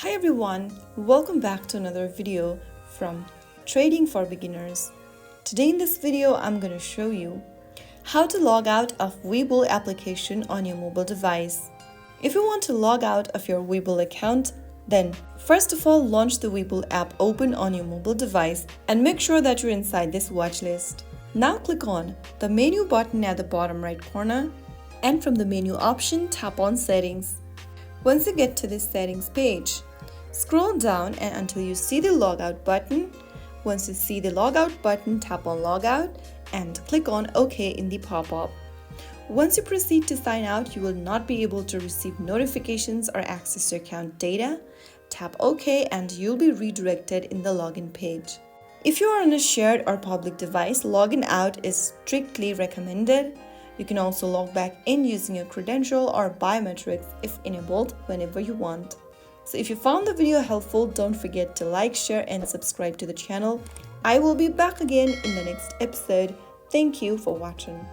Hi everyone, welcome back to another video from Trading for Beginners. Today in this video, I'm going to show you how to log out of WeBull application on your mobile device. If you want to log out of your WeBull account, then first of all, launch the WeBull app open on your mobile device and make sure that you're inside this watch list. Now click on the menu button at the bottom right corner and from the menu option, tap on Settings. Once you get to this settings page, scroll down and until you see the logout button. Once you see the logout button, tap on logout and click on OK in the pop-up. Once you proceed to sign out, you will not be able to receive notifications or access your account data. Tap OK and you'll be redirected in the login page. If you are on a shared or public device, logging out is strictly recommended. You can also log back in using your credential or biometrics if enabled whenever you want. So if you found the video helpful, don't forget to like, share and subscribe to the channel. I will be back again in the next episode. Thank you for watching.